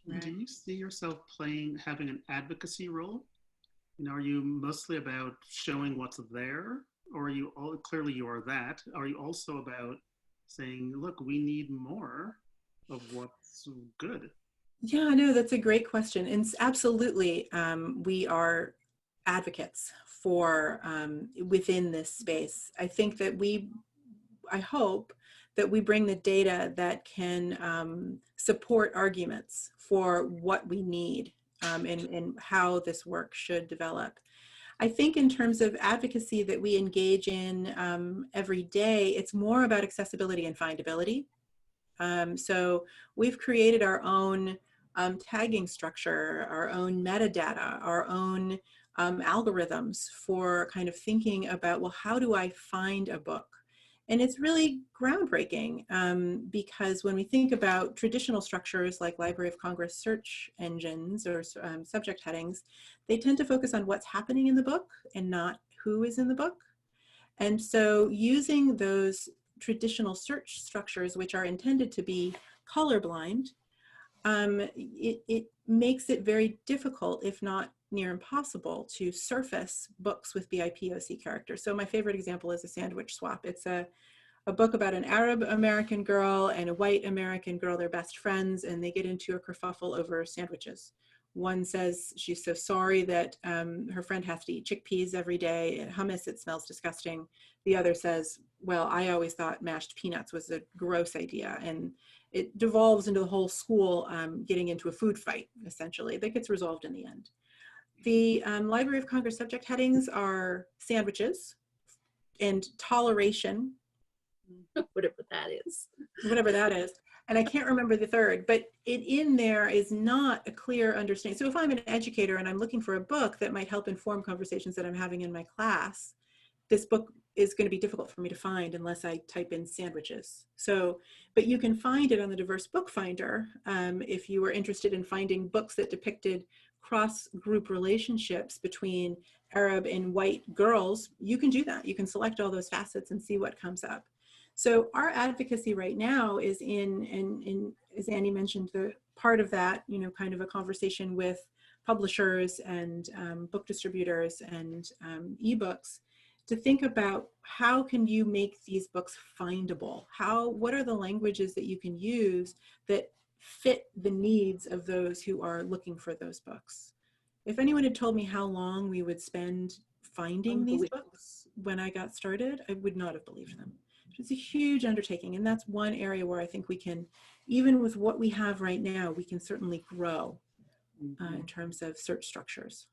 Right. Do you see yourself having an advocacy role? Are you mostly about showing what's there, or are you all clearly you are that? Are you also about saying, look, we need more of what's good? Yeah, no, that's a great question. And absolutely, we are advocates for within this space. I think that I hope that we bring the data that can support arguments for what we need and how this work should develop. I think in terms of advocacy that we engage in every day, it's more about accessibility and findability. So we've created our own tagging structure, our own metadata, our own algorithms for kind of thinking about, well, how do I find a book? And it's really groundbreaking because when we think about traditional structures like Library of Congress search engines or subject headings, they tend to focus on what's happening in the book and not who is in the book. And so using those traditional search structures, which are intended to be colorblind, it makes it very difficult, if not near impossible, to surface books with BIPOC characters. So my favorite example is A Sandwich Swap. It's a book about an Arab American girl and a white American girl. They're best friends, and they get into a kerfuffle over sandwiches. One says she's so sorry that her friend has to eat chickpeas every day, hummus, it smells disgusting. The other says, well, I always thought mashed peanuts was a gross idea. And it devolves into the whole school getting into a food fight, essentially, that gets resolved in the end. The Library of Congress subject headings are sandwiches and toleration. Whatever that is. Whatever that is. And I can't remember the third, but in there is not a clear understanding. So if I'm an educator and I'm looking for a book that might help inform conversations that I'm having in my class, this book is going to be difficult for me to find unless I type in sandwiches. So, but you can find it on the DiverseBookFinder if you were interested in finding books that depicted cross-group relationships between Arab and white girls. You can do that. You can select all those facets and see what comes up. So our advocacy right now is in as Annie mentioned, the part of that, kind of a conversation with publishers and book distributors and ebooks to think about how can you make these books findable? What are the languages that you can use that fit the needs of those who are looking for those books? If anyone had told me how long we would spend finding these books when I got started, I would not have believed them. It's a huge undertaking, and that's one area where I think we can, even with what we have right now, we can certainly grow in terms of search structures.